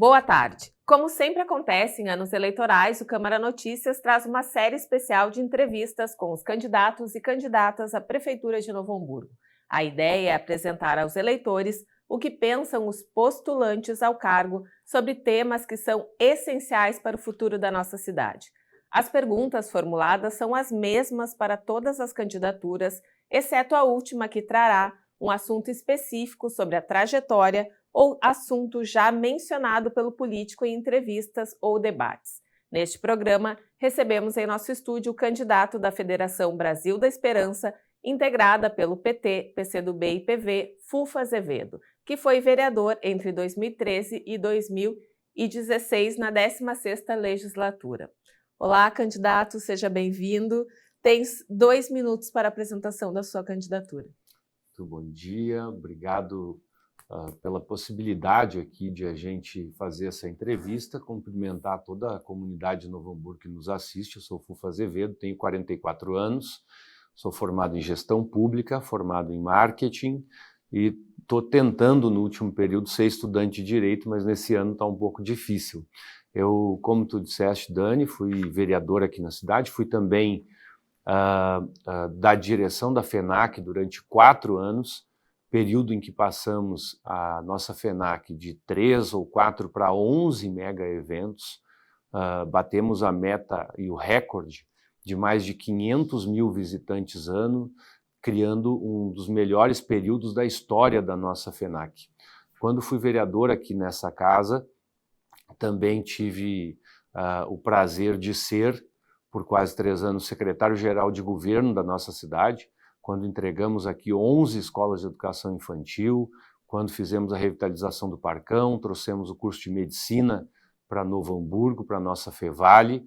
Boa tarde. Como sempre acontece em anos eleitorais, o Câmara Notícias traz uma série especial de entrevistas com os candidatos e candidatas à Prefeitura de Novo Hamburgo. A ideia é apresentar aos eleitores o que pensam os postulantes ao cargo sobre temas que são essenciais para o futuro da nossa cidade. As perguntas formuladas são as mesmas para todas as candidaturas, exceto a última, que trará um assunto específico sobre a trajetória ou assunto já mencionado pelo político em entrevistas ou debates. Neste programa, recebemos em nosso estúdio o candidato da Federação Brasil da Esperança, integrada pelo PT, PCdoB e PV, Fulfo Azevedo, que foi vereador entre 2013 e 2016 na 16ª legislatura. Olá, candidato, seja bem-vindo. Tens 2 minutos para a apresentação da sua candidatura. Muito bom dia, obrigado pela possibilidade aqui de a gente fazer essa entrevista, cumprimentar toda a comunidade de Novo Hamburgo que nos assiste. Eu sou Fulfo Azevedo, tenho 44 anos, sou formado em gestão pública, formado em marketing e estou tentando no último período ser estudante de direito, mas nesse ano está um pouco difícil. Eu, como tu disseste, Dani, fui vereador aqui na cidade, fui também da direção da FENAC durante 4 anos, período em que passamos a nossa FENAC de 3 ou 4 para 11 mega eventos, batemos a meta e o recorde de mais de 500 mil visitantes ano, criando um dos melhores períodos da história da nossa FENAC. Quando fui vereador aqui nessa casa, também tive o prazer de ser, por quase 3 anos, secretário-geral de governo da nossa cidade, quando entregamos aqui 11 escolas de educação infantil, quando fizemos a revitalização do Parcão, trouxemos o curso de medicina para Novo Hamburgo, para a nossa Fevale,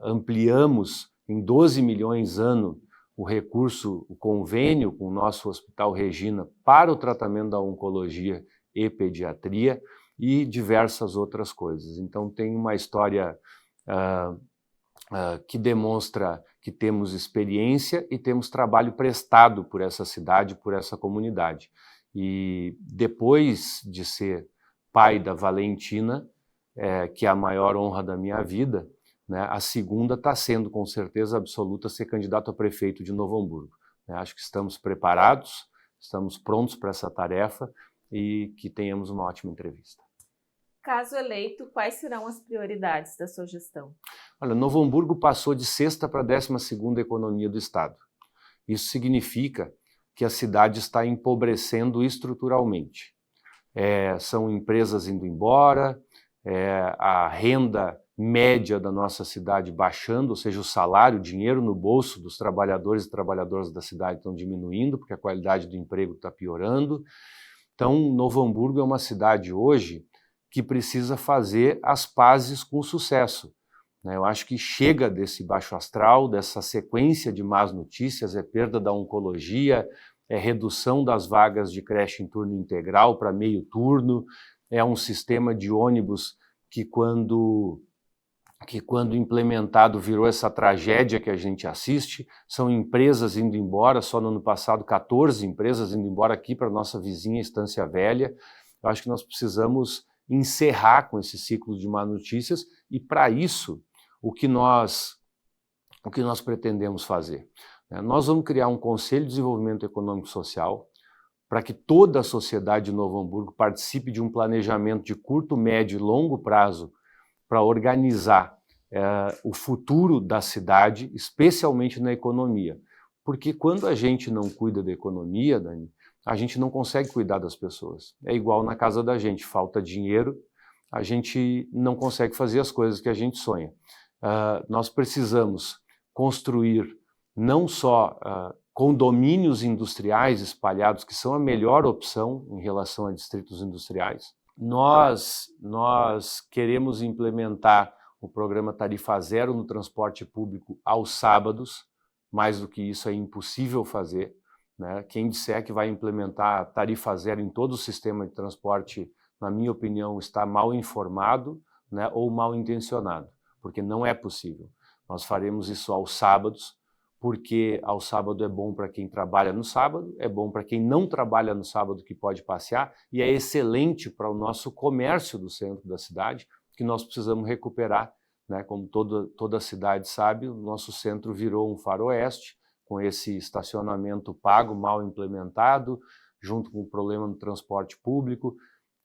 ampliamos em 12 milhões ano o recurso, o convênio com o nosso Hospital Regina para o tratamento da oncologia e pediatria e diversas outras coisas. Então tem uma história que demonstra que temos experiência e temos trabalho prestado por essa cidade, por essa comunidade. E depois de ser pai da Valentina, que é a maior honra da minha vida, né, a segunda está sendo, com certeza absoluta, ser candidato a prefeito de Novo Hamburgo. Acho que estamos preparados, estamos prontos para essa tarefa e que tenhamos uma ótima entrevista. Caso eleito, quais serão as prioridades da sua gestão? Olha, Novo Hamburgo passou de 6ª para 12ª economia do estado. Isso significa que a cidade está empobrecendo estruturalmente. São empresas indo embora, a renda média da nossa cidade baixando, ou seja, o salário, o dinheiro no bolso dos trabalhadores e trabalhadoras da cidade estão diminuindo, porque a qualidade do emprego está piorando. Então, Novo Hamburgo é uma cidade hoje que precisa fazer as pazes com o sucesso. Eu acho que chega desse baixo astral, dessa sequência de más notícias, perda da oncologia, redução das vagas de creche em turno integral para meio turno, um sistema de ônibus que quando implementado virou essa tragédia que a gente assiste, são empresas indo embora, só no ano passado 14 empresas indo embora aqui para a nossa vizinha Estância Velha. Eu acho que nós precisamos encerrar com esse ciclo de má notícias e, para isso, o que nós pretendemos fazer? Nós vamos criar um Conselho de Desenvolvimento Econômico e Social para que toda a sociedade de Novo Hamburgo participe de um planejamento de curto, médio e longo prazo para organizar o futuro da cidade, especialmente na economia. Porque quando a gente não cuida da economia, Dani, a gente não consegue cuidar das pessoas. É igual na casa da gente, falta dinheiro, a gente não consegue fazer as coisas que a gente sonha. Nós precisamos construir não só condomínios industriais espalhados, que são a melhor opção em relação a distritos industriais. Nós queremos implementar o programa Tarifa Zero no transporte público aos sábados. Mais do que isso é impossível fazer. Quem disser que vai implementar a tarifa zero em todo o sistema de transporte, na minha opinião, está mal informado, ou mal intencionado, porque não é possível. Nós faremos isso aos sábados, porque ao sábado é bom para quem trabalha no sábado, é bom para quem não trabalha no sábado que pode passear, e é excelente para o nosso comércio do centro da cidade, que nós precisamos recuperar, né? Como toda a cidade sabe, o nosso centro virou um faroeste, com esse estacionamento pago, mal implementado, junto com o problema no transporte público,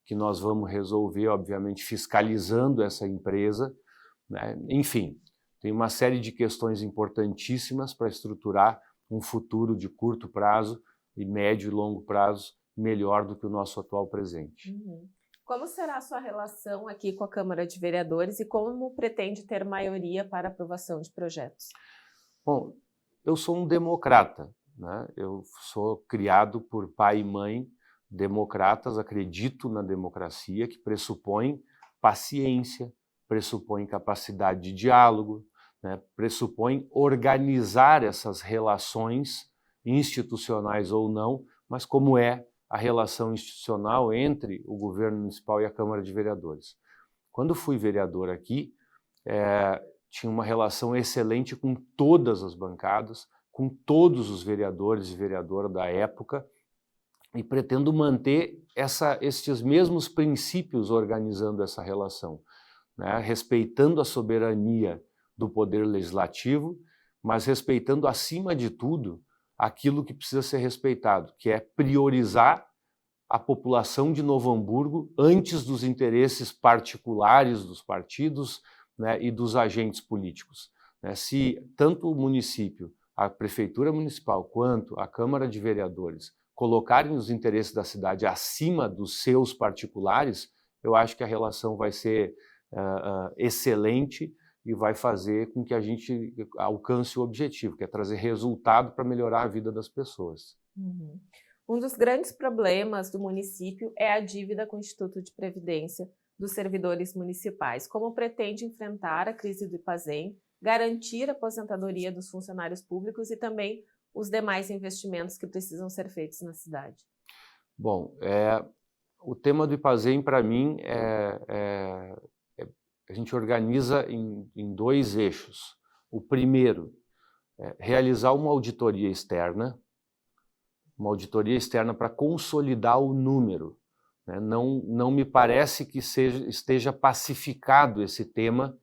que nós vamos resolver, obviamente, fiscalizando essa empresa, né? Enfim, tem uma série de questões importantíssimas para estruturar um futuro de curto prazo e médio e longo prazo melhor do que o nosso atual presente. Uhum. Como será a sua relação aqui com a Câmara de Vereadores e como pretende ter maioria para aprovação de projetos? Bom, eu sou um democrata, né? Eu sou criado por pai e mãe democratas, acredito na democracia, que pressupõe paciência, pressupõe capacidade de diálogo, né? Pressupõe organizar essas relações institucionais ou não, mas como é a relação institucional entre o governo municipal e a Câmara de Vereadores. Quando fui vereador aqui, tinha uma relação excelente com todas as bancadas, com todos os vereadores e vereadoras da época, e pretendo manter estes mesmos princípios organizando essa relação, né? Respeitando a soberania do Poder Legislativo, mas respeitando, acima de tudo, aquilo que precisa ser respeitado, que é priorizar a população de Novo Hamburgo antes dos interesses particulares dos partidos, né, e dos agentes políticos. Né? Se tanto o município, a Prefeitura Municipal, quanto a Câmara de Vereadores colocarem os interesses da cidade acima dos seus particulares, eu acho que a relação vai ser excelente e vai fazer com que a gente alcance o objetivo, que é trazer resultado para melhorar a vida das pessoas. Uhum. Um dos grandes problemas do município é a dívida com o Instituto de Previdência dos servidores municipais. Como pretende enfrentar a crise do IPAZEM, garantir a aposentadoria dos funcionários públicos e também os demais investimentos que precisam ser feitos na cidade? Bom, o tema do IPAZEM, para mim, a gente organiza em dois eixos. O primeiro é realizar uma auditoria externa para consolidar o número, né? Não me parece que esteja pacificado esse tema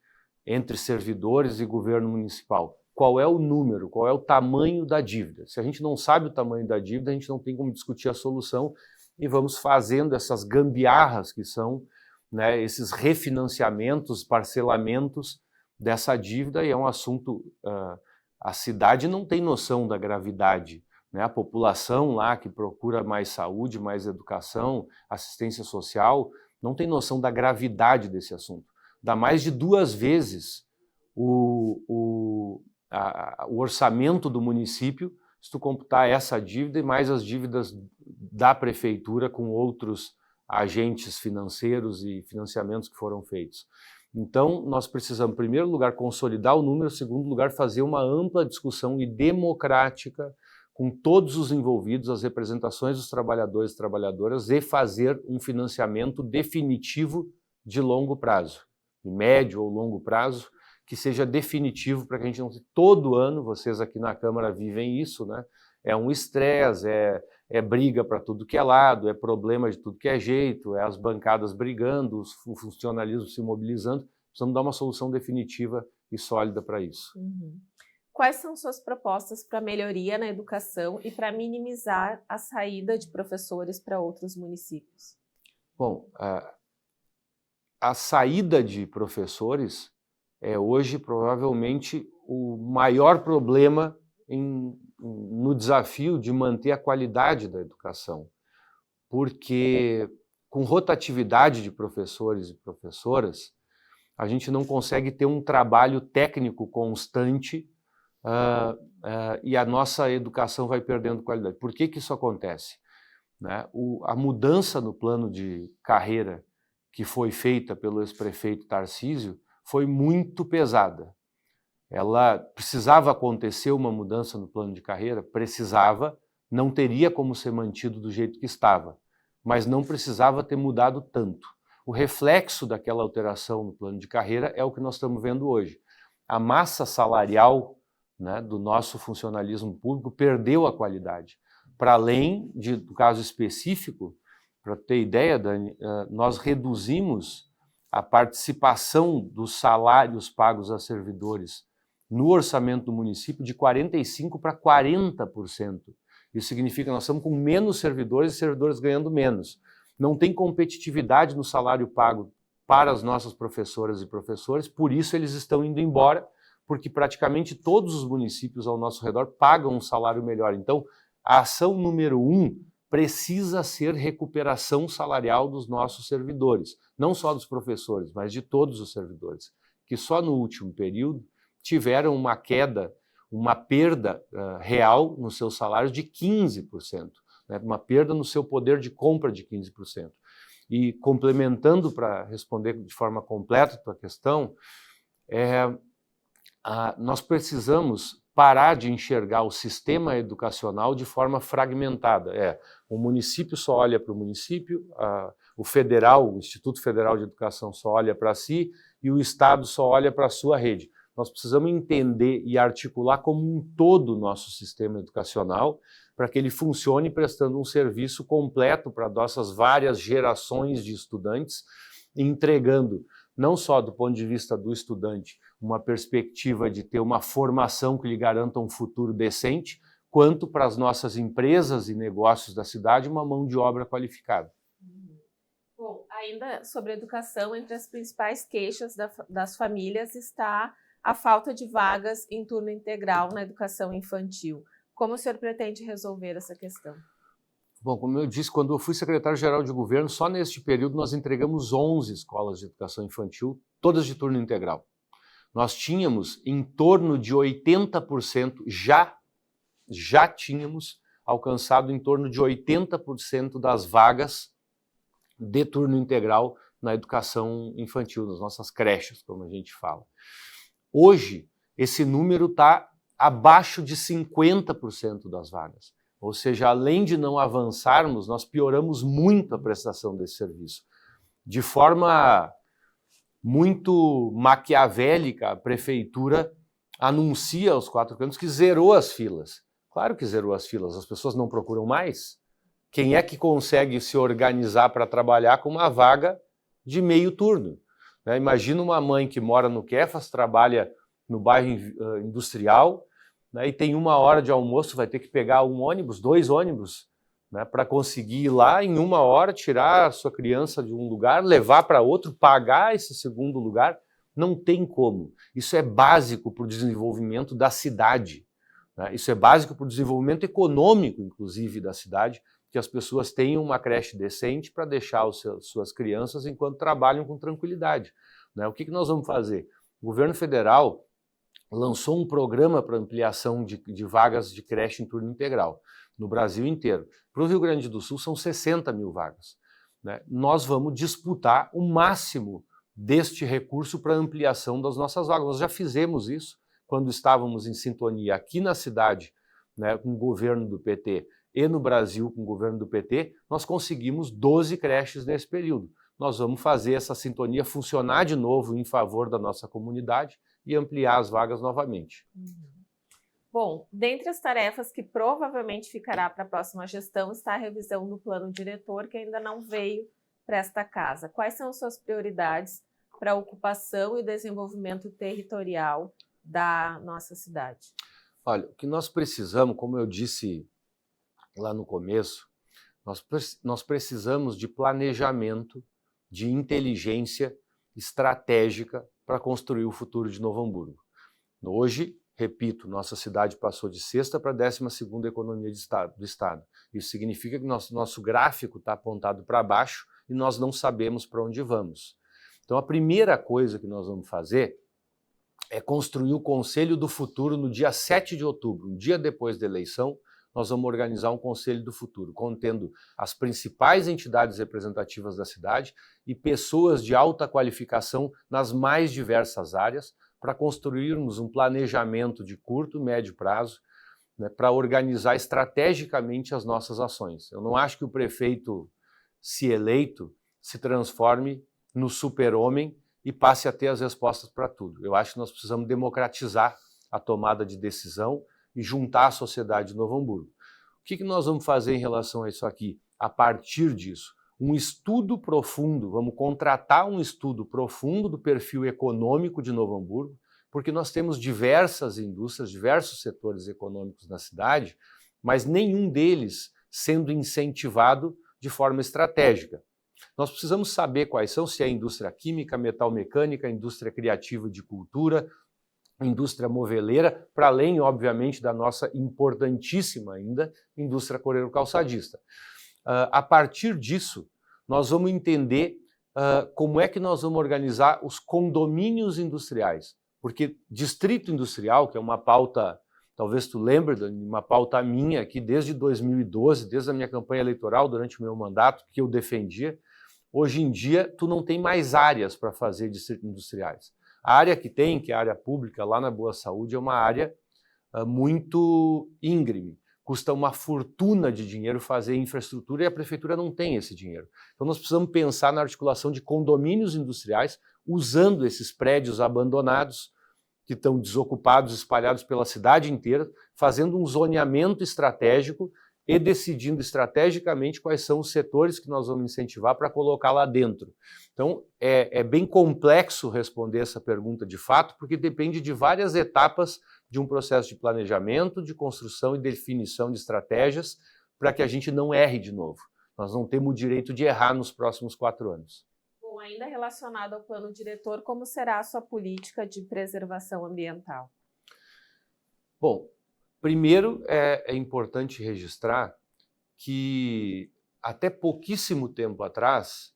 entre servidores e governo municipal. Qual é o número, qual é o tamanho da dívida? Se a gente não sabe o tamanho da dívida, a gente não tem como discutir a solução e vamos fazendo essas gambiarras que são, né, esses refinanciamentos, parcelamentos dessa dívida, e é um assunto, a cidade não tem noção da gravidade, né? A população lá que procura mais saúde, mais educação, assistência social, não tem noção da gravidade desse assunto. Dá mais de 2 vezes o orçamento do município, se tu computar essa dívida e mais as dívidas da prefeitura com outros agentes financeiros e financiamentos que foram feitos. Então, nós precisamos, em primeiro lugar, consolidar o número, em segundo lugar, fazer uma ampla discussão e democrática com todos os envolvidos, as representações dos trabalhadores e trabalhadoras, e fazer um financiamento definitivo de longo prazo, de médio ou longo prazo, que seja definitivo para que a gente não... Todo ano, vocês aqui na Câmara vivem isso, né? É um estresse, é briga para tudo que é lado, é problema de tudo que é jeito, é as bancadas brigando, o funcionalismo se mobilizando. Precisamos dar uma solução definitiva e sólida para isso. Uhum. Quais são suas propostas para melhoria na educação e para minimizar a saída de professores para outros municípios? Bom, a saída de professores é hoje provavelmente o maior problema no desafio de manter a qualidade da educação, porque com rotatividade de professores e professoras, a gente não consegue ter um trabalho técnico constante e a nossa educação vai perdendo qualidade. Por que isso acontece? Né? A mudança no plano de carreira que foi feita pelo ex-prefeito Tarcísio foi muito pesada. Ela precisava acontecer uma mudança no plano de carreira? Precisava, não teria como ser mantido do jeito que estava, mas não precisava ter mudado tanto. O reflexo daquela alteração no plano de carreira é o que nós estamos vendo hoje. A massa salarial né, do nosso funcionalismo público perdeu a qualidade. Para além do caso específico, para ter ideia, Dani, nós reduzimos a participação dos salários pagos a servidores no orçamento do município de 45% para 40%. Isso significa que nós estamos com menos servidores e servidores ganhando menos. Não tem competitividade no salário pago para as nossas professoras e professores, por isso eles estão indo embora, porque praticamente todos os municípios ao nosso redor pagam um salário melhor. Então, a ação número 1 precisa ser recuperação salarial dos nossos servidores, não só dos professores, mas de todos os servidores, que só no último período tiveram uma queda, uma perda real nos seus salários de 15%, né? Uma perda no seu poder de compra de 15%. E complementando para responder de forma completa a tua questão, nós precisamos parar de enxergar o sistema educacional de forma fragmentada. O município só olha para o município, o federal, o Instituto Federal de Educação só olha para si e o Estado só olha para a sua rede. Nós precisamos entender e articular como um todo o nosso sistema educacional para que ele funcione prestando um serviço completo para nossas várias gerações de estudantes, entregando não só do ponto de vista do estudante uma perspectiva de ter uma formação que lhe garanta um futuro decente, quanto para as nossas empresas e negócios da cidade uma mão de obra qualificada. Bom, ainda sobre educação, entre as principais queixas das famílias está a falta de vagas em turno integral na educação infantil. Como o senhor pretende resolver essa questão? Bom, como eu disse, quando eu fui secretário-geral de governo, só neste período nós entregamos 11 escolas de educação infantil, todas de turno integral. Nós tínhamos em torno de 80%, já tínhamos alcançado em torno de 80% das vagas de turno integral na educação infantil, nas nossas creches, como a gente fala. Hoje, esse número está abaixo de 50% das vagas. Ou seja, além de não avançarmos, nós pioramos muito a prestação desse serviço. De forma muito maquiavélica, a prefeitura anuncia aos 4 cantos que zerou as filas. Claro que zerou as filas, as pessoas não procuram mais. Quem é que consegue se organizar para trabalhar com uma vaga de meio turno? Imagina uma mãe que mora no Quefas, trabalha no bairro industrial, né, e tem 1 hora de almoço, vai ter que pegar 1 ônibus, 2 ônibus, né, para conseguir ir lá em 1 hora, tirar a sua criança de um lugar, levar para outro, pagar esse segundo lugar. Não tem como. Isso é básico para o desenvolvimento da cidade, né? Isso é básico para o desenvolvimento econômico, inclusive, da cidade, que as pessoas tenham uma creche decente para deixar suas crianças enquanto trabalham com tranquilidade, né? O que nós vamos fazer? O governo federal lançou um programa para ampliação de vagas de creche em turno integral no Brasil inteiro. Para o Rio Grande do Sul são 60 mil vagas, né? Nós vamos disputar o máximo deste recurso para ampliação das nossas vagas. Nós já fizemos isso quando estávamos em sintonia aqui na cidade, né, com o governo do PT, e no Brasil com o governo do PT, nós conseguimos 12 creches nesse período. Nós vamos fazer essa sintonia funcionar de novo em favor da nossa comunidade e ampliar as vagas novamente. Bom, dentre as tarefas que provavelmente ficará para a próxima gestão está a revisão do plano diretor, que ainda não veio para esta casa. Quais são as suas prioridades para a ocupação e desenvolvimento territorial da nossa cidade? Olha, o que nós precisamos, como eu disse lá no começo, nós precisamos de planejamento, de inteligência estratégica para construir o futuro de Novo Hamburgo. Hoje, repito, nossa cidade passou de 6ª para 12ª economia do Estado. Isso significa que nosso gráfico está apontado para baixo e nós não sabemos para onde vamos. Então, a primeira coisa que nós vamos fazer é construir o Conselho do Futuro no dia 7 de outubro, um dia depois da eleição. Nós vamos organizar um Conselho do Futuro, contendo as principais entidades representativas da cidade e pessoas de alta qualificação nas mais diversas áreas, para construirmos um planejamento de curto e médio prazo, né, para organizar estrategicamente as nossas ações. Eu não acho que o prefeito, se eleito, se transforme no super-homem e passe a ter as respostas para tudo. Eu acho que nós precisamos democratizar a tomada de decisão e juntar a sociedade de Novo Hamburgo. O que nós vamos fazer em relação a isso aqui? A partir disso, um estudo profundo, vamos contratar um estudo profundo do perfil econômico de Novo Hamburgo, porque nós temos diversas indústrias, diversos setores econômicos na cidade, mas nenhum deles sendo incentivado de forma estratégica. Nós precisamos saber quais são, se é a indústria química, metalmecânica, a indústria criativa de cultura, a indústria moveleira, para além, obviamente, da nossa importantíssima ainda indústria coreiro-calçadista. A partir disso, nós vamos entender como é que nós vamos organizar os condomínios industriais, porque distrito industrial, que é uma pauta, talvez tu lembre de uma pauta minha aqui desde 2012, desde a minha campanha eleitoral, durante o meu mandato, que eu defendia, hoje em dia tu não tem mais áreas para fazer distritos industriais. A área que tem, que é a área pública, lá na Boa Saúde, é uma área muito íngreme. Custa uma fortuna de dinheiro fazer infraestrutura e a prefeitura não tem esse dinheiro. Então nós precisamos pensar na articulação de condomínios industriais, usando esses prédios abandonados, que estão desocupados, espalhados pela cidade inteira, fazendo um zoneamento estratégico e decidindo estrategicamente quais são os setores que nós vamos incentivar para colocar lá dentro. Então, é bem complexo responder essa pergunta de fato, porque depende de várias etapas de um processo de planejamento, de construção e definição de estratégias para que a gente não erre de novo. Nós não temos o direito de errar nos próximos 4 anos. Bom, ainda relacionado ao plano diretor, como será a sua política de preservação ambiental? Bom, primeiro é importante registrar que até pouquíssimo tempo atrás,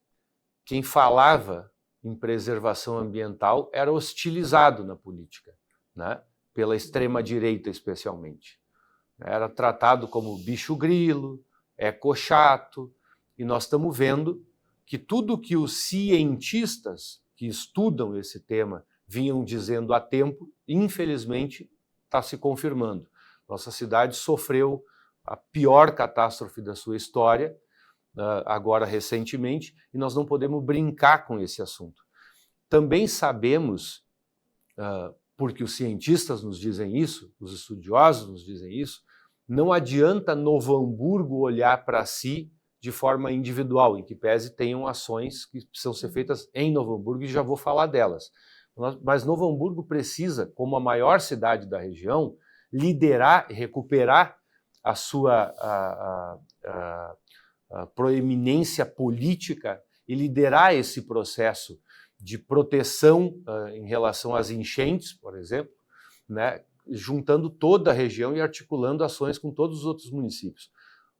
quem falava em preservação ambiental era hostilizado na política, né? Pela extrema-direita especialmente. Era tratado como bicho grilo, ecochato, e nós estamos vendo que tudo que os cientistas que estudam esse tema vinham dizendo há tempo, infelizmente, está se confirmando. Nossa cidade sofreu a pior catástrofe da sua história, agora recentemente, e nós não podemos brincar com esse assunto. Também sabemos, porque os cientistas nos dizem isso, os estudiosos nos dizem isso, não adianta Novo Hamburgo olhar para si de forma individual, em que pese tenham ações que precisam ser feitas em Novo Hamburgo, e já vou falar delas. Mas Novo Hamburgo precisa, como a maior cidade da região, liderar e recuperar a sua proeminência política e liderar esse processo de proteção em relação às enchentes, por exemplo, né, juntando toda a região e articulando ações com todos os outros municípios.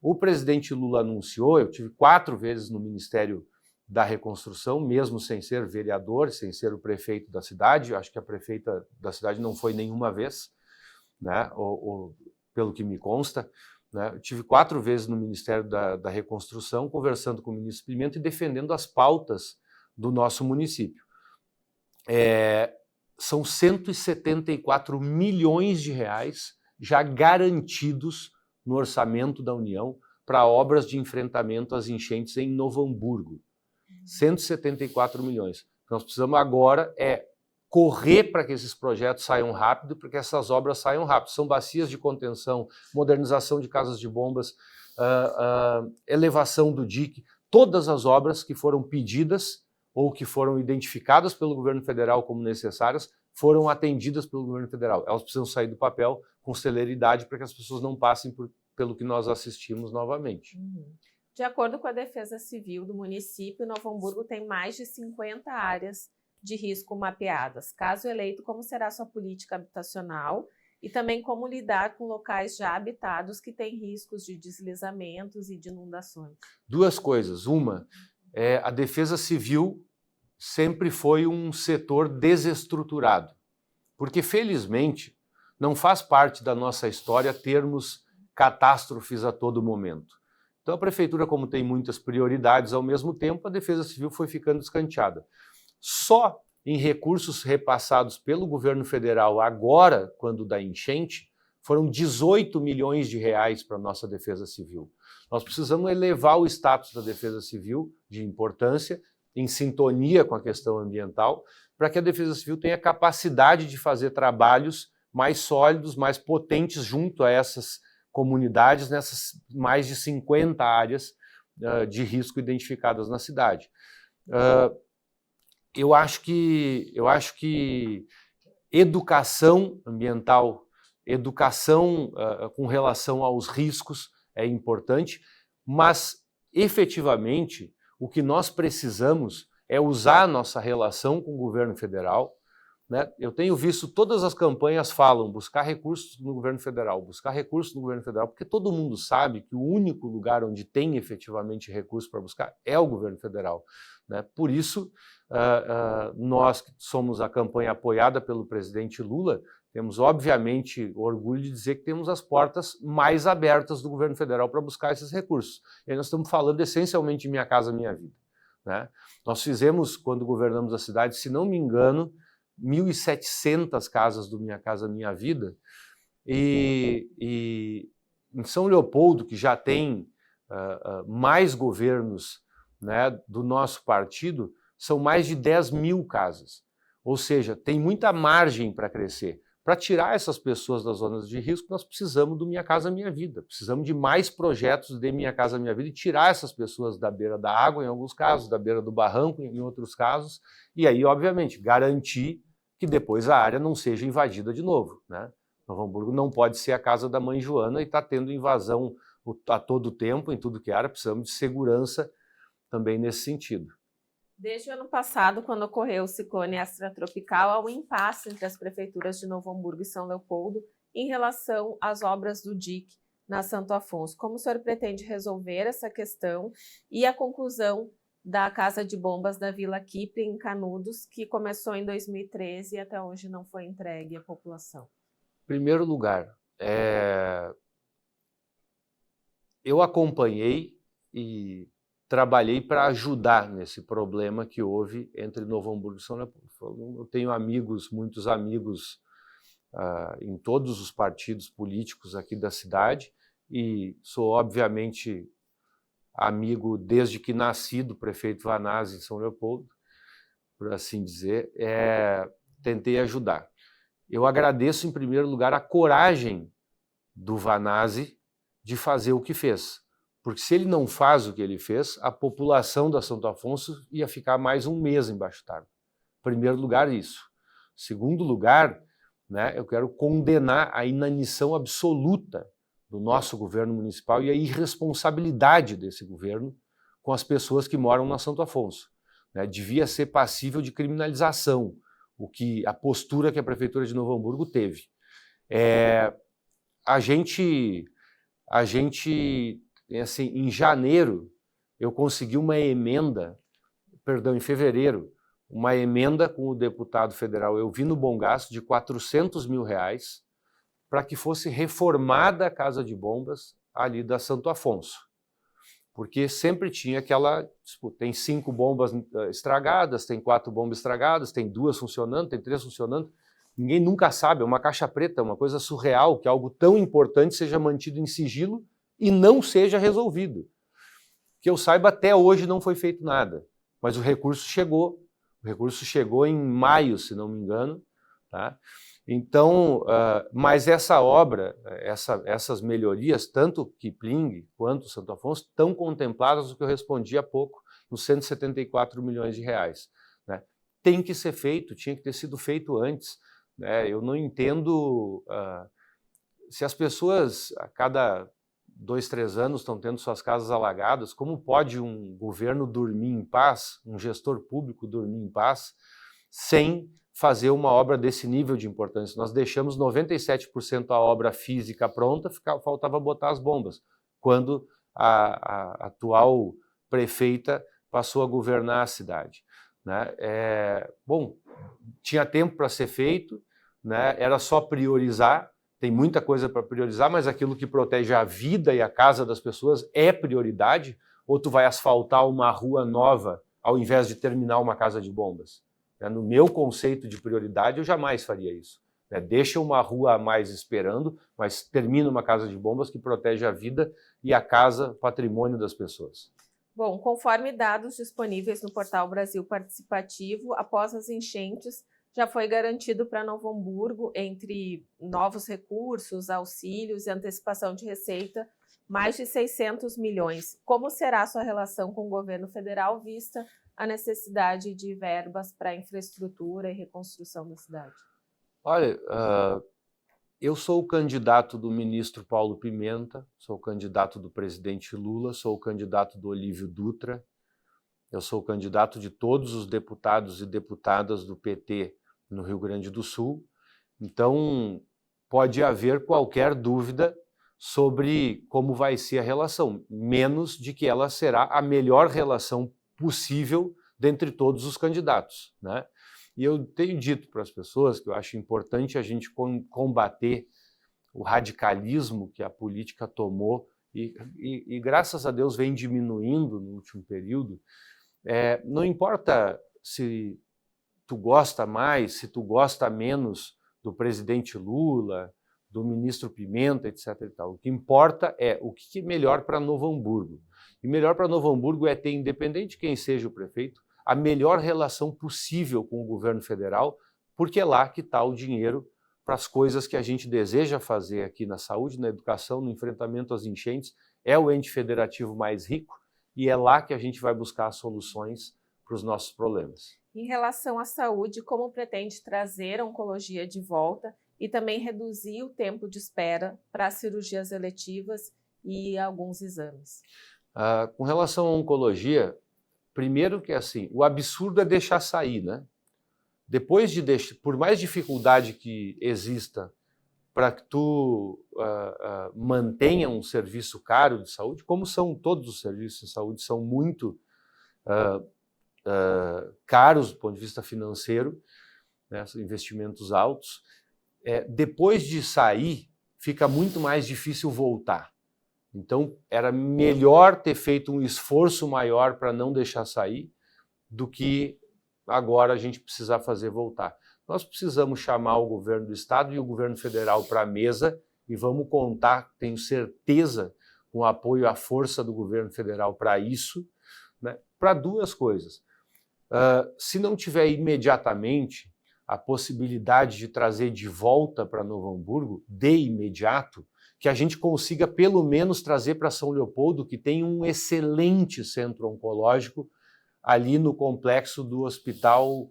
O presidente Lula anunciou, eu tive 4 vezes no Ministério da Reconstrução, mesmo sem ser vereador, sem ser o prefeito da cidade, acho que a prefeita da cidade não foi nenhuma vez, né, pelo que me consta, né, eu tive 4 vezes no Ministério da Reconstrução, conversando com o ministro Pimenta e defendendo as pautas do nosso município. São 174 milhões de reais já garantidos no orçamento da União para obras de enfrentamento às enchentes em Novo Hamburgo. 174 milhões. Nós precisamos agora correr para que esses projetos saiam rápido, para que essas obras saiam rápido. São bacias de contenção, modernização de casas de bombas, elevação do dique, todas as obras que foram pedidas ou que foram identificadas pelo governo federal como necessárias, foram atendidas pelo governo federal. Elas precisam sair do papel com celeridade para que as pessoas não passem pelo que nós assistimos novamente. De acordo com a Defesa Civil do município, Novo Hamburgo tem mais de 50 áreas de risco mapeadas. Caso eleito, como será sua política habitacional e também como lidar com locais já habitados que têm riscos de deslizamentos e de inundações? 2 coisas. Uma, a Defesa Civil sempre foi um setor desestruturado, porque felizmente não faz parte da nossa história termos catástrofes a todo momento. Então a prefeitura, como tem muitas prioridades ao mesmo tempo, a Defesa Civil foi ficando escanteada. Só em recursos repassados pelo governo federal agora, quando da enchente, foram 18 milhões de reais para a nossa Defesa Civil. Nós precisamos elevar o status da Defesa Civil de importância, em sintonia com a questão ambiental, para que a Defesa Civil tenha capacidade de fazer trabalhos mais sólidos, mais potentes junto a essas comunidades, nessas mais de 50 áreas de risco identificadas na cidade. Eu acho que educação ambiental, educação com relação aos riscos é importante, mas efetivamente o que nós precisamos é usar a nossa relação com o governo federal, né? Eu tenho visto todas as campanhas falam buscar recursos no governo federal, porque todo mundo sabe que o único lugar onde tem efetivamente recursos para buscar é o governo federal, né? Por isso, nós que somos a campanha apoiada pelo presidente Lula, temos obviamente orgulho de dizer que temos as portas mais abertas do governo federal para buscar esses recursos. E aí nós estamos falando essencialmente de Minha Casa Minha Vida, né? Nós fizemos, quando governamos a cidade, se não me engano, 1.700 casas do Minha Casa Minha Vida, e em São Leopoldo, que já tem mais governos, né, do nosso partido, são mais de 10 mil casas. Ou seja, tem muita margem para crescer. Para tirar essas pessoas das zonas de risco, nós precisamos do Minha Casa Minha Vida, precisamos de mais projetos de Minha Casa Minha Vida e tirar essas pessoas da beira da água, em alguns casos, da beira do barranco, em outros casos, e aí, obviamente, garantir que depois a área não seja invadida de novo, né? Novo Hamburgo não pode ser a casa da mãe Joana e está tendo invasão a todo tempo, em tudo que é área, precisamos de segurança também nesse sentido. Desde o ano passado, quando ocorreu o ciclone extratropical, há um impasse entre as prefeituras de Novo Hamburgo e São Leopoldo em relação às obras do DIC na Santo Afonso. Como o senhor pretende resolver essa questão e a conclusão da Casa de Bombas da Vila Kipling, em Canudos, que começou em 2013 e até hoje não foi entregue à população? Em primeiro lugar, eu acompanhei e trabalhei para ajudar nesse problema que houve entre Novo Hamburgo e São Leopoldo. Eu tenho amigos, muitos amigos em todos os partidos políticos aqui da cidade e sou, obviamente, amigo desde que nasci do prefeito Vanazzi em São Leopoldo, por assim dizer, tentei ajudar. Eu agradeço, em primeiro lugar, a coragem do Vanazzi de fazer o que fez. Porque se ele não faz o que ele fez, a população da Santo Afonso ia ficar mais um mês embaixo d'água. Em primeiro lugar, isso. Segundo lugar, né, eu quero condenar a inanição absoluta do nosso governo municipal e a irresponsabilidade desse governo com as pessoas que moram na Santo Afonso, né? Devia ser passível de criminalização, a postura que a Prefeitura de Novo Hamburgo teve. A gente, assim, em janeiro, eu consegui em fevereiro, uma emenda com o deputado federal Elvino Bongasso de R$400 mil para que fosse reformada a Casa de Bombas ali da Santo Afonso. Porque sempre tinha tem 5 bombas estragadas, tem 4 bombas estragadas, tem 2 funcionando, tem 3 funcionando. Ninguém nunca sabe, é uma caixa preta, é uma coisa surreal que algo tão importante seja mantido em sigilo e não seja resolvido. Que eu saiba, até hoje não foi feito nada, mas o recurso chegou em maio, se não me engano, tá? Então, mas essa obra, essas melhorias, tanto Kipling quanto Santo Afonso, estão contempladas no que eu respondi há pouco, nos R$174 milhões, né? Tem que ser feito, tinha que ter sido feito antes, né? Eu não entendo se as pessoas a cada 2, 3 anos estão tendo suas casas alagadas, como pode um governo dormir em paz, um gestor público dormir em paz, sem fazer uma obra desse nível de importância? Nós deixamos 97% da obra física pronta, faltava botar as bombas, quando a atual prefeita passou a governar a cidade, né? Bom, tinha tempo para ser feito, né? Era só priorizar. Tem muita coisa para priorizar, mas aquilo que protege a vida e a casa das pessoas é prioridade? Ou tu vai asfaltar uma rua nova ao invés de terminar uma casa de bombas? No meu conceito de prioridade, eu jamais faria isso. Deixa uma rua a mais esperando, mas termina uma casa de bombas que protege a vida e a casa, patrimônio das pessoas. Bom, conforme dados disponíveis no portal Brasil Participativo, após as enchentes, Já foi garantido para Novo Hamburgo, entre novos recursos, auxílios e antecipação de receita, mais de 600 milhões. Como será a sua relação com o governo federal, vista a necessidade de verbas para infraestrutura e reconstrução da cidade? Olha, eu sou o candidato do ministro Paulo Pimenta, sou o candidato do presidente Lula, sou o candidato do Olívio Dutra, eu sou o candidato de todos os deputados e deputadas do PT no Rio Grande do Sul. Então, pode haver qualquer dúvida sobre como vai ser a relação, menos de que ela será a melhor relação possível dentre todos os candidatos, né? E eu tenho dito para as pessoas que eu acho importante a gente combater o radicalismo que a política tomou e graças a Deus vem diminuindo no último período. Não importa se tu gosta mais, se tu gosta menos do presidente Lula, do ministro Pimenta, etc. e tal. O que importa é o que é melhor para Novo Hamburgo. E melhor para Novo Hamburgo é ter, independente de quem seja o prefeito, a melhor relação possível com o governo federal, porque é lá que está o dinheiro para as coisas que a gente deseja fazer aqui na saúde, na educação, no enfrentamento às enchentes. É o ente federativo mais rico e é lá que a gente vai buscar soluções para os nossos problemas. Em relação à saúde, como pretende trazer a oncologia de volta e também reduzir o tempo de espera para cirurgias eletivas e alguns exames? Com relação à oncologia, primeiro que assim, o absurdo é deixar sair, né? Depois de deixar, por mais dificuldade que exista para que tu mantenha um serviço caro de saúde, como são todos os serviços de saúde, são muito caros do ponto de vista financeiro, né, investimentos altos, depois de sair, fica muito mais difícil voltar. Então, era melhor ter feito um esforço maior para não deixar sair do que agora a gente precisar fazer voltar. Nós precisamos chamar o governo do estado e o governo federal para a mesa e vamos contar, tenho certeza, com o apoio e a força do governo federal para isso, né, para duas coisas. Se não tiver imediatamente a possibilidade de trazer de volta para Novo Hamburgo, de imediato, que a gente consiga pelo menos trazer para São Leopoldo, que tem um excelente centro oncológico ali no complexo do Hospital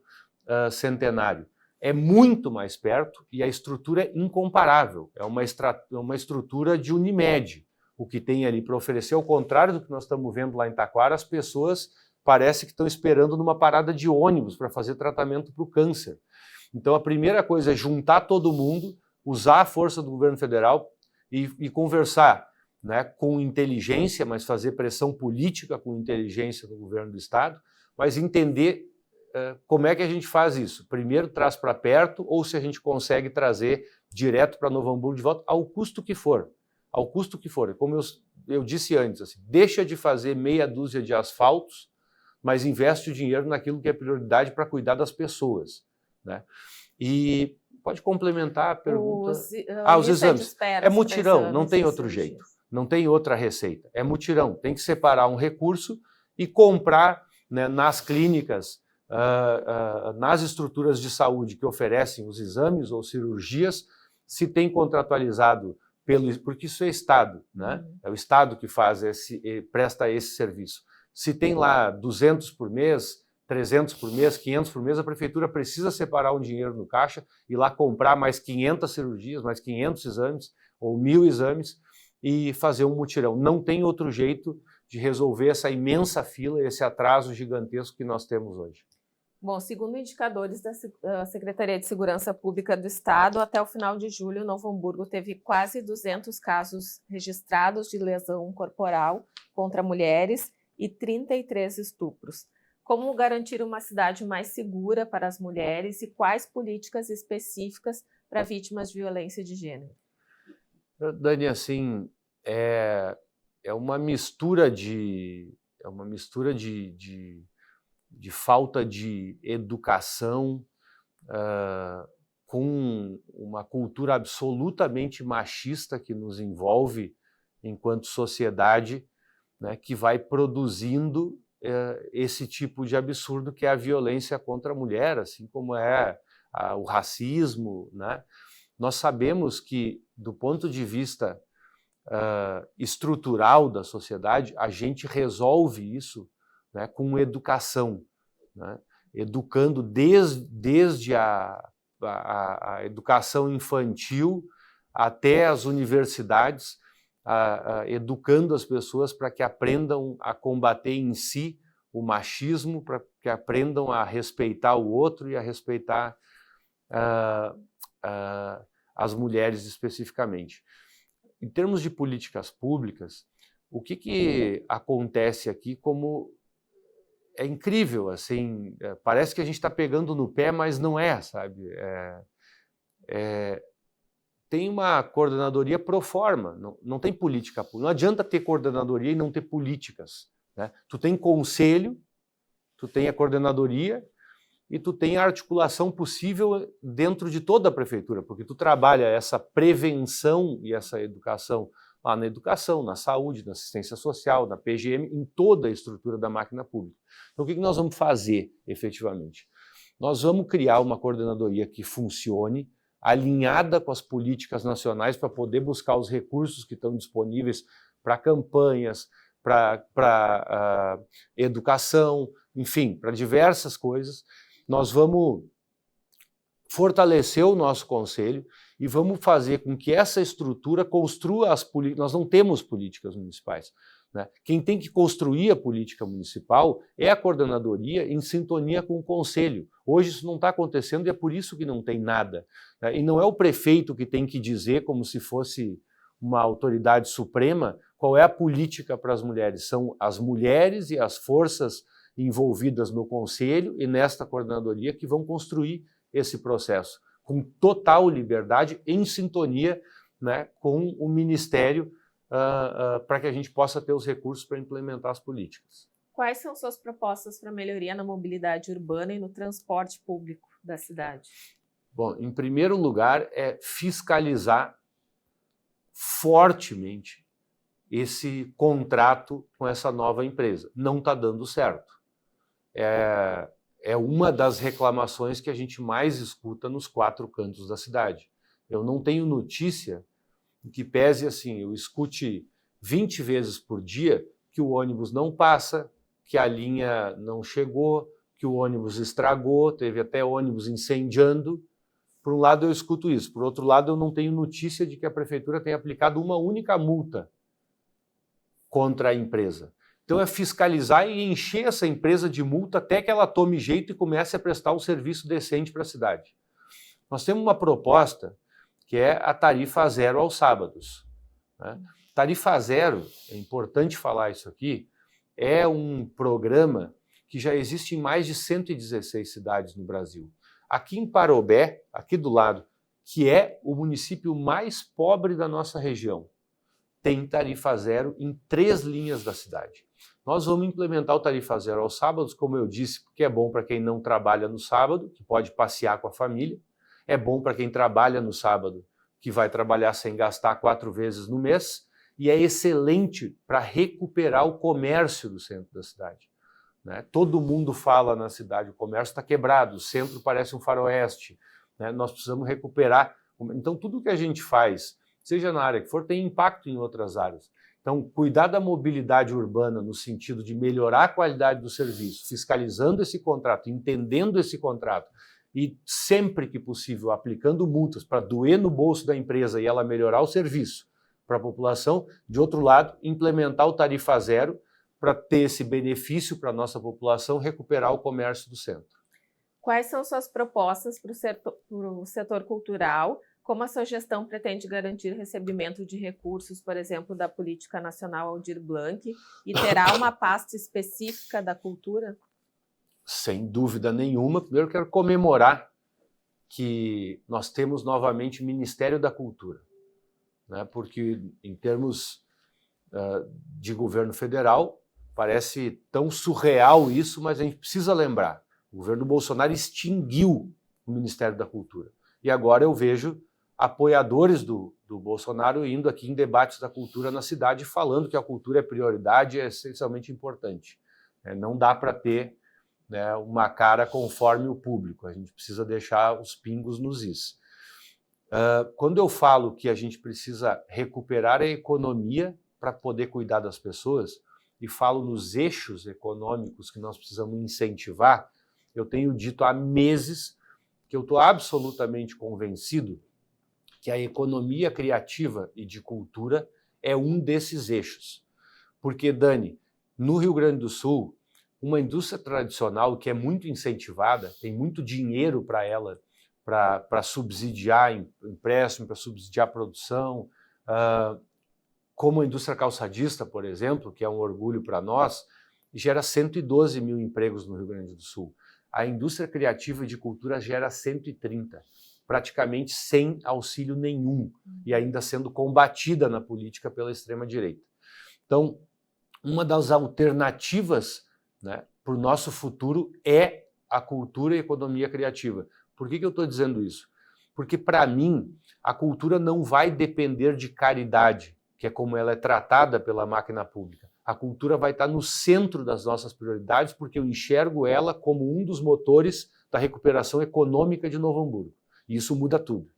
Centenário. É muito mais perto e a estrutura é incomparável. É uma estrutura de Unimed, o que tem ali para oferecer. Ao contrário do que nós estamos vendo lá em Taquara, as pessoas parece que estão esperando numa parada de ônibus para fazer tratamento para o câncer. Então, a primeira coisa é juntar todo mundo, usar a força do governo federal e conversar, né, com inteligência, mas fazer pressão política com inteligência no governo do estado, mas entender como é que a gente faz isso. Primeiro traz para perto ou se a gente consegue trazer direto para Novo Hamburgo de volta, ao custo que for. Ao custo que for. Como eu disse antes, assim, deixa de fazer meia dúzia de asfaltos, mas investe o dinheiro naquilo que é prioridade para cuidar das pessoas, né? E pode complementar a pergunta. Os exames. É mutirão, não tem outro jeito. Não tem outra receita. É mutirão. Tem que separar um recurso e comprar, né, nas clínicas, nas estruturas de saúde que oferecem os exames ou cirurgias, se tem contratualizado porque isso é Estado, né? É o Estado que presta esse serviço. Se tem lá 200 por mês, 300 por mês, 500 por mês, a prefeitura precisa separar um dinheiro no caixa e lá comprar mais 500 cirurgias, mais 500 exames ou 1000 exames e fazer um mutirão. Não tem outro jeito de resolver essa imensa fila, esse atraso gigantesco que nós temos hoje. Bom, segundo indicadores da Secretaria de Segurança Pública do Estado, até o final de julho, Novo Hamburgo teve quase 200 casos registrados de lesão corporal contra mulheres e 33 estupros. Como garantir uma cidade mais segura para as mulheres e quais políticas específicas para vítimas de violência de gênero? Dani, assim, é uma mistura de falta de educação com uma cultura absolutamente machista que nos envolve enquanto sociedade, né, que vai produzindo esse tipo de absurdo que é a violência contra a mulher, assim como é o racismo, né? Nós sabemos que, do ponto de vista estrutural da sociedade, a gente resolve isso, né, com educação, né? Educando desde a educação infantil até as universidades, educando as pessoas para que aprendam a combater em si o machismo, para que aprendam a respeitar o outro e a respeitar as mulheres especificamente. Em termos de políticas públicas, o que acontece aqui como é incrível, assim, parece que a gente está pegando no pé, mas não é, sabe? Tem uma coordenadoria pro forma, não tem política pública. Não adianta ter coordenadoria e não ter políticas, né? Tu tem conselho, tu tem a coordenadoria e tu tem a articulação possível dentro de toda a prefeitura, porque tu trabalha essa prevenção e essa educação lá na educação, na saúde, na assistência social, na PGM, em toda a estrutura da máquina pública. Então, o que nós vamos fazer, efetivamente? Nós vamos criar uma coordenadoria que funcione, alinhada com as políticas nacionais, para poder buscar os recursos que estão disponíveis para campanhas, para educação, enfim, para diversas coisas. Nós vamos fortalecer o nosso conselho e vamos fazer com que essa estrutura construa as políticas. Nós não temos políticas municipais, né? Quem tem que construir a política municipal é a coordenadoria em sintonia com o conselho. Hoje isso não está acontecendo e é por isso que não tem nada, né? E não é o prefeito que tem que dizer, como se fosse uma autoridade suprema, qual é a política para as mulheres. São as mulheres e as forças envolvidas no conselho e nesta coordenadoria que vão construir esse processo com total liberdade, em sintonia, né, com o Ministério, para que a gente possa ter os recursos para implementar as políticas. Quais são suas propostas para melhoria na mobilidade urbana e no transporte público da cidade? Bom, em primeiro lugar, é fiscalizar fortemente esse contrato com essa nova empresa. Não está dando certo. É uma das reclamações que a gente mais escuta nos 4 cantos da cidade. Eu não tenho notícia que pese assim, eu escute 20 vezes por dia que o ônibus não passa, que a linha não chegou, que o ônibus estragou, teve até ônibus incendiando. Por um lado eu escuto isso, por outro lado eu não tenho notícia de que a prefeitura tenha aplicado uma única multa contra a empresa. Então é fiscalizar e encher essa empresa de multa até que ela tome jeito e comece a prestar um serviço decente para a cidade. Nós temos uma proposta que é a tarifa zero aos sábados, né? Tarifa zero, é importante falar isso aqui, é um programa que já existe em mais de 116 cidades no Brasil. Aqui em Parobé, aqui do lado, que é o município mais pobre da nossa região, tem tarifa zero em 3 linhas da cidade. Nós vamos implementar o tarifa zero aos sábados, como eu disse, porque é bom para quem não trabalha no sábado, que pode passear com a família, é bom para quem trabalha no sábado, que vai trabalhar sem gastar 4 vezes no mês, e é excelente para recuperar o comércio do centro da cidade, né? Todo mundo fala na cidade, o comércio está quebrado, o centro parece um faroeste, né? Nós precisamos recuperar. Então, tudo que a gente faz, seja na área que for, tem impacto em outras áreas. Então, cuidar da mobilidade urbana no sentido de melhorar a qualidade do serviço, fiscalizando esse contrato, entendendo esse contrato e, sempre que possível, aplicando multas para doer no bolso da empresa e ela melhorar o serviço para a população. De outro lado, implementar o tarifa zero para ter esse benefício para a nossa população, recuperar o comércio do centro. Quais são suas propostas para o setor cultural? Como a sua gestão pretende garantir recebimento de recursos, por exemplo, da Política Nacional Aldir Blanc, e terá uma pasta específica da cultura? Sem dúvida nenhuma. Primeiro, quero comemorar que nós temos novamente o Ministério da Cultura, né? Porque, em termos de governo federal, parece tão surreal isso, mas a gente precisa lembrar. O governo Bolsonaro extinguiu o Ministério da Cultura. E agora eu vejo apoiadores do Bolsonaro indo aqui em debates da cultura na cidade, falando que a cultura é prioridade e é essencialmente importante. Não dá para ter né, uma cara conforme o público, a gente precisa deixar os pingos nos is. Quando eu falo que a gente precisa recuperar a economia para poder cuidar das pessoas, e falo nos eixos econômicos que nós precisamos incentivar, eu tenho dito há meses que eu estou absolutamente convencido que a economia criativa e de cultura é um desses eixos. Porque, Dani, no Rio Grande do Sul, uma indústria tradicional que é muito incentivada, tem muito dinheiro para ela, para subsidiar empréstimo, para subsidiar produção, como a indústria calçadista, por exemplo, que é um orgulho para nós, gera 112 mil empregos no Rio Grande do Sul. A indústria criativa e de cultura gera 130, praticamente sem auxílio nenhum, e ainda sendo combatida na política pela extrema-direita. Então, uma das alternativas, né, para o nosso futuro é a cultura e a economia criativa. Por que eu estou dizendo isso? Porque, para mim, a cultura não vai depender de caridade, que é como ela é tratada pela máquina pública. A cultura vai estar no centro das nossas prioridades, porque eu enxergo ela como um dos motores da recuperação econômica de Novo Hamburgo. E isso muda tudo.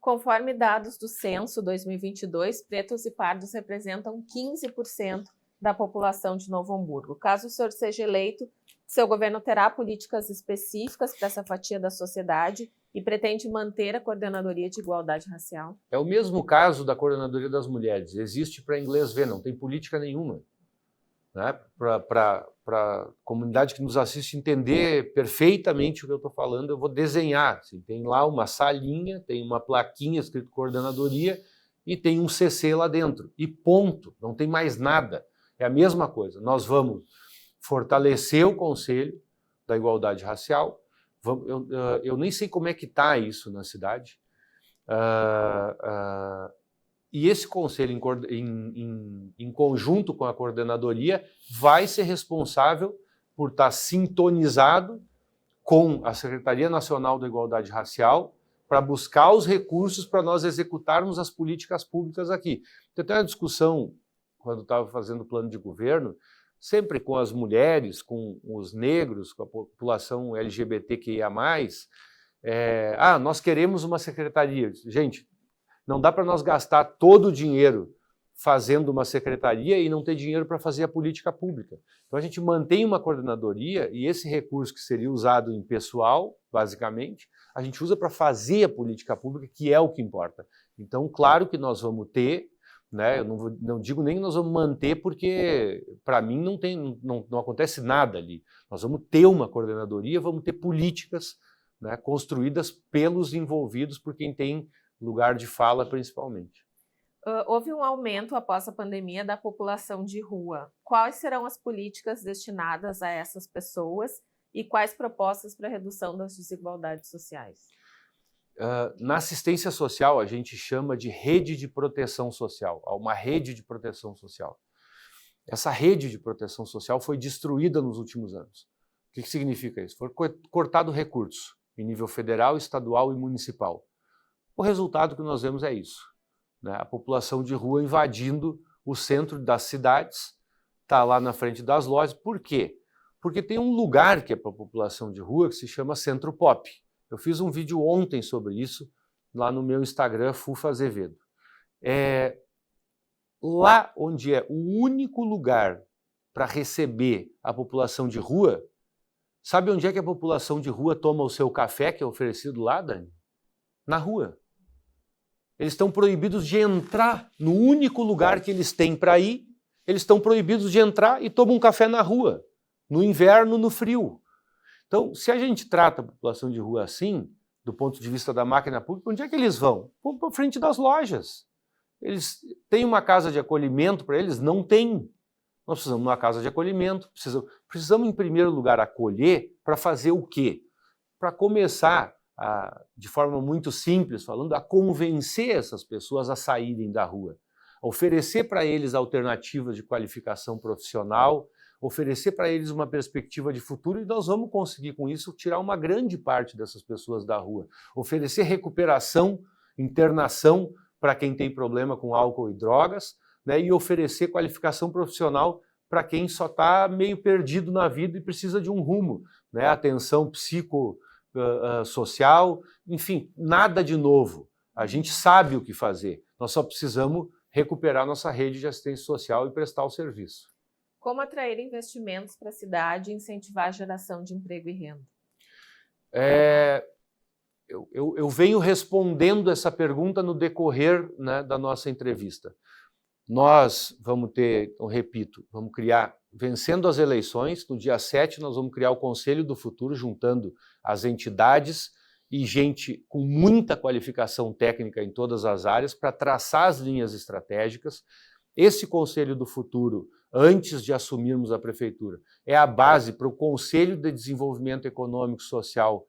Conforme dados do Censo 2022, pretos e pardos representam 15% da população de Novo Hamburgo. Caso o senhor seja eleito, seu governo terá políticas específicas para essa fatia da sociedade e pretende manter a Coordenadoria de Igualdade Racial? É o mesmo caso da Coordenadoria das Mulheres. Existe para inglês ver, não tem política nenhuma. Né? Para a comunidade que nos assiste entender perfeitamente o que eu estou falando, eu vou desenhar. Assim, tem lá uma salinha, tem uma plaquinha escrito Coordenadoria e tem um CC lá dentro. E ponto, não tem mais nada. É a mesma coisa. Nós vamos fortalecer o Conselho da Igualdade Racial. Eu nem sei como é que está isso na cidade. E esse conselho, em conjunto com a coordenadoria, vai ser responsável por estar sintonizado com a Secretaria Nacional da Igualdade Racial para buscar os recursos para nós executarmos as políticas públicas aqui. Tem até uma discussão, quando estava fazendo o plano de governo, sempre com as mulheres, com os negros, com a população LGBTQIA+, nós queremos uma secretaria. Gente, não dá para nós gastar todo o dinheiro fazendo uma secretaria e não ter dinheiro para fazer a política pública. Então a gente mantém uma coordenadoria e esse recurso que seria usado em pessoal, basicamente, a gente usa para fazer a política pública, que é o que importa. Então, claro que nós vamos ter, né, eu não digo nem que nós vamos manter, porque para mim não acontece nada ali. Nós vamos ter uma coordenadoria, vamos ter políticas, né, construídas pelos envolvidos, por quem tem lugar de fala, principalmente. Houve um aumento após a pandemia da população de rua. Quais serão as políticas destinadas a essas pessoas e quais propostas para a redução das desigualdades sociais? Na assistência social, a gente chama de rede de proteção social, uma rede de proteção social. Essa rede de proteção social foi destruída nos últimos anos. O que significa isso? Foi cortado recursos em nível federal, estadual e municipal. O resultado que nós vemos é isso, né? A população de rua invadindo o centro das cidades, está lá na frente das lojas. Por quê? Porque tem um lugar que é para a população de rua que se chama Centro Pop. Eu fiz um vídeo ontem sobre isso, lá no meu Instagram, Fufa Azevedo. Lá onde é o único lugar para receber a população de rua, sabe onde é que a população de rua toma o seu café, que é oferecido lá, Dani? Na rua. Eles estão proibidos de entrar no único lugar que eles têm para ir, eles estão proibidos de entrar e tomam um café na rua, no inverno, no frio. Então, se a gente trata a população de rua assim, do ponto de vista da máquina pública, onde é que eles vão? Vão para frente das lojas. Eles têm uma casa de acolhimento para eles? Não tem. Nós precisamos de uma casa de acolhimento, precisamos em primeiro lugar acolher para fazer o quê? Para começar, de forma muito simples, falando, a convencer essas pessoas a saírem da rua, oferecer para eles alternativas de qualificação profissional, oferecer para eles uma perspectiva de futuro, e nós vamos conseguir com isso tirar uma grande parte dessas pessoas da rua, oferecer recuperação, internação para quem tem problema com álcool e drogas, né, e oferecer qualificação profissional para quem só está meio perdido na vida e precisa de um rumo, né? Atenção psicossocial, enfim, nada de novo. A gente sabe o que fazer, nós só precisamos recuperar nossa rede de assistência social e prestar o serviço. Como atrair investimentos para a cidade e incentivar a geração de emprego e renda? Eu venho respondendo essa pergunta no decorrer, né, da nossa entrevista. Nós vamos ter, eu repito, vamos criar, vencendo as eleições, no dia 7 nós vamos criar o Conselho do Futuro, juntando as entidades e gente com muita qualificação técnica em todas as áreas para traçar as linhas estratégicas. Esse Conselho do Futuro, antes de assumirmos a prefeitura, é a base para o Conselho de Desenvolvimento Econômico, Social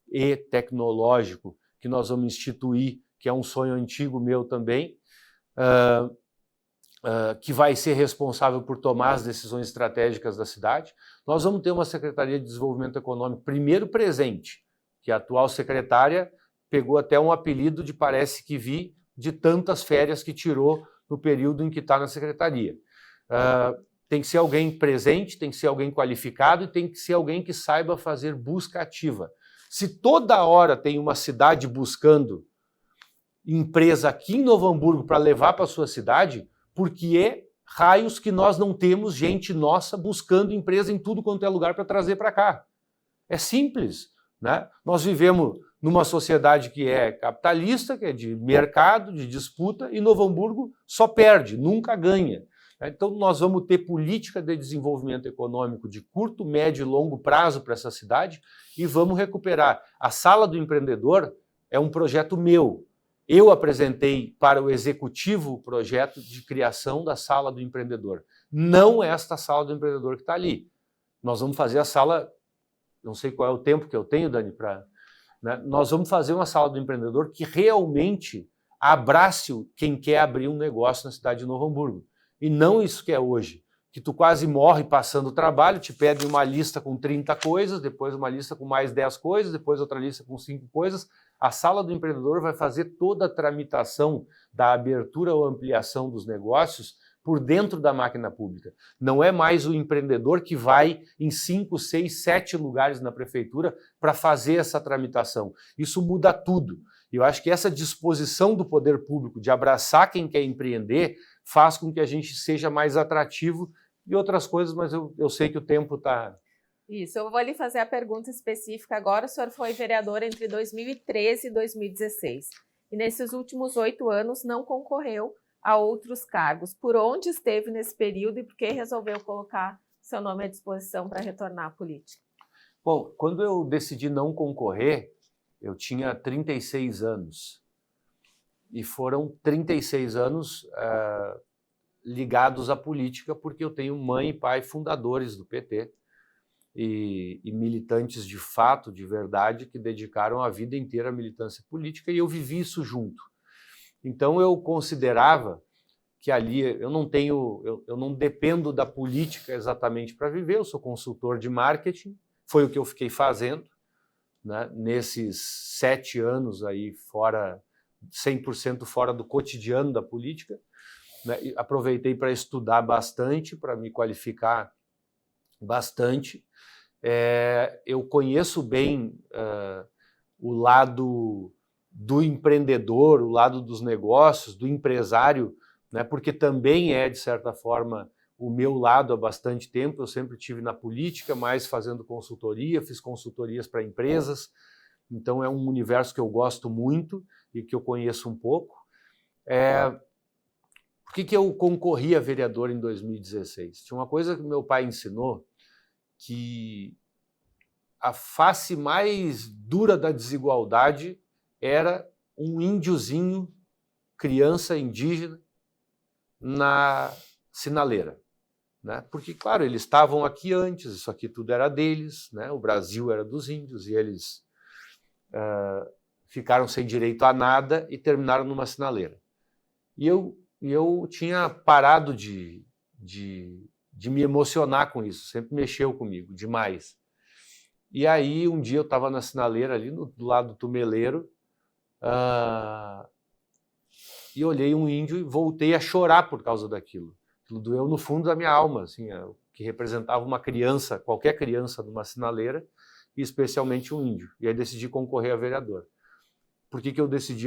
e Tecnológico, que nós vamos instituir, que é um sonho antigo meu também, que vai ser responsável por tomar as decisões estratégicas da cidade. Nós vamos ter uma Secretaria de Desenvolvimento Econômico, primeiro presente, que a atual secretária pegou até um apelido de parece que vi, de tantas férias que tirou no período em que está na secretaria. Tem que ser alguém presente, tem que ser alguém qualificado e tem que ser alguém que saiba fazer busca ativa. Se toda hora tem uma cidade buscando empresa aqui em Novo Hamburgo para levar para a sua cidade, porque é raios que nós não temos gente nossa buscando empresa em tudo quanto é lugar para trazer para cá. É simples, né? Nós vivemos numa sociedade que é capitalista, que é de mercado, de disputa, e Novo Hamburgo só perde, nunca ganha. Então nós vamos ter política de desenvolvimento econômico de curto, médio e longo prazo para essa cidade e vamos recuperar. A Sala do Empreendedor é um projeto meu. Eu apresentei para o executivo o projeto de criação da Sala do Empreendedor. Não esta Sala do Empreendedor que está ali. Nós vamos fazer a sala, não sei qual é o tempo que eu tenho, Dani, para... Né? Nós vamos fazer uma Sala do Empreendedor que realmente abrace quem quer abrir um negócio na cidade de Novo Hamburgo. E não isso que é hoje, que tu quase morre passando o trabalho, te pedem uma lista com 30 coisas, depois uma lista com mais 10 coisas, depois outra lista com 5 coisas. A Sala do Empreendedor vai fazer toda a tramitação da abertura ou ampliação dos negócios por dentro da máquina pública. Não é mais o empreendedor que vai em 5, 6, 7 lugares na prefeitura para fazer essa tramitação. Isso muda tudo. E eu acho que essa disposição do poder público de abraçar quem quer empreender faz com que a gente seja mais atrativo e outras coisas, mas eu sei que o tempo está... Isso, eu vou lhe fazer a pergunta específica agora. O senhor foi vereador entre 2013 e 2016. E nesses últimos 8 anos não concorreu a outros cargos. Por onde esteve nesse período e por que resolveu colocar seu nome à disposição para retornar à política? Bom, quando eu decidi não concorrer, eu tinha 36 anos. E foram 36 anos ligados à política, porque eu tenho mãe e pai fundadores do PT e militantes de fato, de verdade, que dedicaram a vida inteira à militância política e eu vivi isso junto. Então eu considerava que ali eu não dependo da política exatamente para viver, eu sou consultor de marketing, foi o que eu fiquei fazendo, né, nesses 7 anos aí fora, 100% fora do cotidiano da política, né, aproveitei para estudar bastante, para me qualificar bastante. Eu conheço bem o lado do empreendedor, o lado dos negócios, do empresário, né, porque também é, de certa forma, o meu lado há bastante tempo. Eu sempre estive na política, mas fazendo consultoria, fiz consultorias para empresas, então é um universo que eu gosto muito e que eu conheço um pouco. Por que eu concorri a vereador em 2016? Tinha uma coisa que meu pai ensinou, que a face mais dura da desigualdade era um índiozinho, criança indígena, na sinaleira. Né? Porque, claro, eles estavam aqui antes, isso aqui tudo era deles, né? O Brasil era dos índios, e eles ficaram sem direito a nada e terminaram numa sinaleira. E eu tinha parado de me emocionar com isso, sempre mexeu comigo, demais. E aí, um dia eu estava na sinaleira ali, do lado do tumeleiro, e olhei um índio e voltei a chorar por causa daquilo. Aquilo doeu no fundo da minha alma, assim, que representava uma criança, qualquer criança numa sinaleira, e especialmente um índio. E aí decidi concorrer a vereador. Por que eu decidi?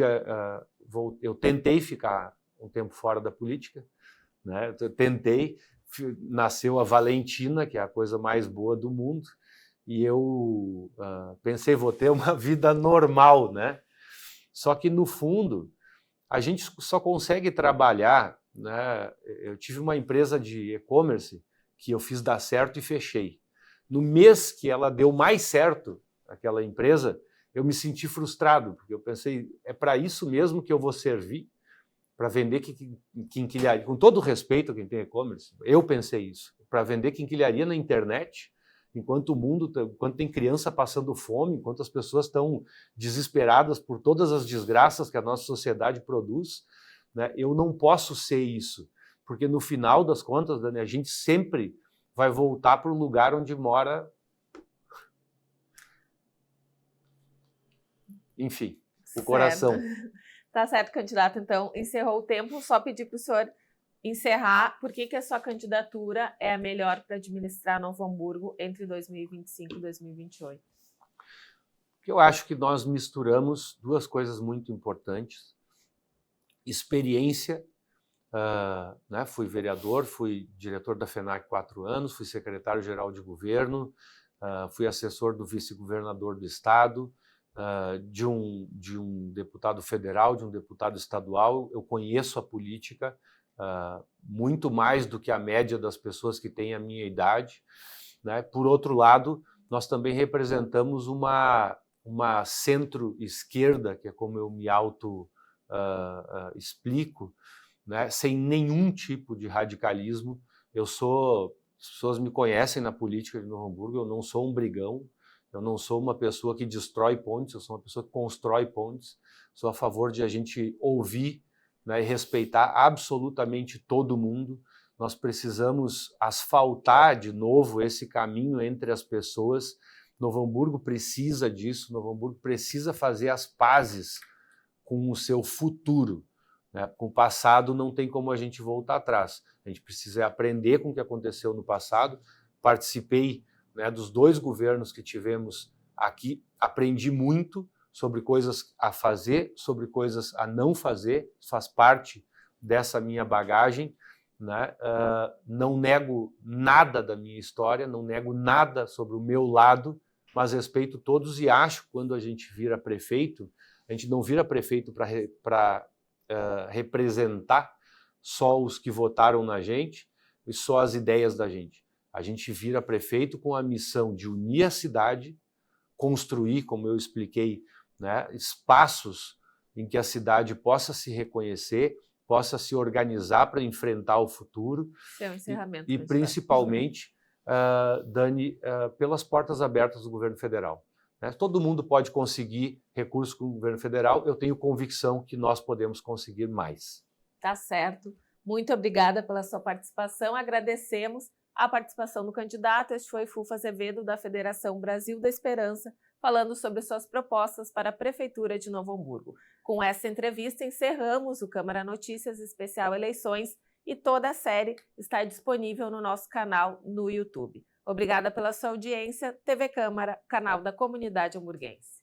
Eu tentei ficar um tempo fora da política, né? Eu tentei, nasceu a Valentina, que é a coisa mais boa do mundo, e eu pensei, vou ter uma vida normal, né? Só que, no fundo, a gente só consegue trabalhar, né? Eu tive uma empresa de e-commerce que eu fiz dar certo e fechei. No mês que ela deu mais certo, aquela empresa, eu me senti frustrado, porque eu pensei, é para isso mesmo que eu vou servir? Para vender quinquilharia, com todo o respeito a quem tem e-commerce, eu pensei isso, para vender quinquilharia na internet, enquanto tem criança passando fome, enquanto as pessoas estão desesperadas por todas as desgraças que a nossa sociedade produz, né? Eu não posso ser isso, porque no final das contas, Dani, a gente sempre vai voltar para o lugar onde mora, enfim, o coração. Tá certo, candidato. Então, encerrou o tempo. Só pedir para o senhor encerrar. Por que a sua candidatura é a melhor para administrar Novo Hamburgo entre 2025 e 2028? Porque eu acho que nós misturamos duas coisas muito importantes. Experiência, né? Fui vereador, fui diretor da FENAC 4 anos, fui secretário-geral de governo, fui assessor do vice-governador do estado, de um deputado federal, de um deputado estadual. Eu conheço a política muito mais do que a média das pessoas que têm a minha idade, né? Por outro lado, nós também representamos uma centro-esquerda, que é como eu me explico, né? Sem nenhum tipo de radicalismo. As pessoas me conhecem na política de Novo Hamburgo, eu não sou um brigão, eu não sou uma pessoa que destrói pontes, eu sou uma pessoa que constrói pontes. Sou a favor de a gente ouvir, né, e respeitar absolutamente todo mundo. Nós precisamos asfaltar de novo esse caminho entre as pessoas. Novo Hamburgo precisa disso, Novo Hamburgo precisa fazer as pazes com o seu futuro, né? Com o passado não tem como a gente voltar atrás. A gente precisa aprender com o que aconteceu no passado. Participei, né, dos 2 governos que tivemos aqui, aprendi muito sobre coisas a fazer, sobre coisas a não fazer, faz parte dessa minha bagagem, né? Não nego nada da minha história, não nego nada sobre o meu lado, mas respeito todos e acho que quando a gente vira prefeito, a gente não vira prefeito para representar só os que votaram na gente e só as ideias da gente. A gente vira prefeito com a missão de unir a cidade, construir, como eu expliquei, né, espaços em que a cidade possa se reconhecer, possa se organizar para enfrentar o futuro. Seu encerramento, e principalmente, Dani, pelas portas abertas do governo federal. Né? Todo mundo pode conseguir recursos com o governo federal, eu tenho convicção que nós podemos conseguir mais. Tá certo. Muito obrigada pela sua participação, agradecemos a participação do candidato. Este foi Fulfo Azevedo, da Federação Brasil da Esperança, falando sobre suas propostas para a Prefeitura de Novo Hamburgo. Com essa entrevista, encerramos o Câmara Notícias Especial Eleições e toda a série está disponível no nosso canal no YouTube. Obrigada pela sua audiência. TV Câmara, canal da comunidade hamburguense.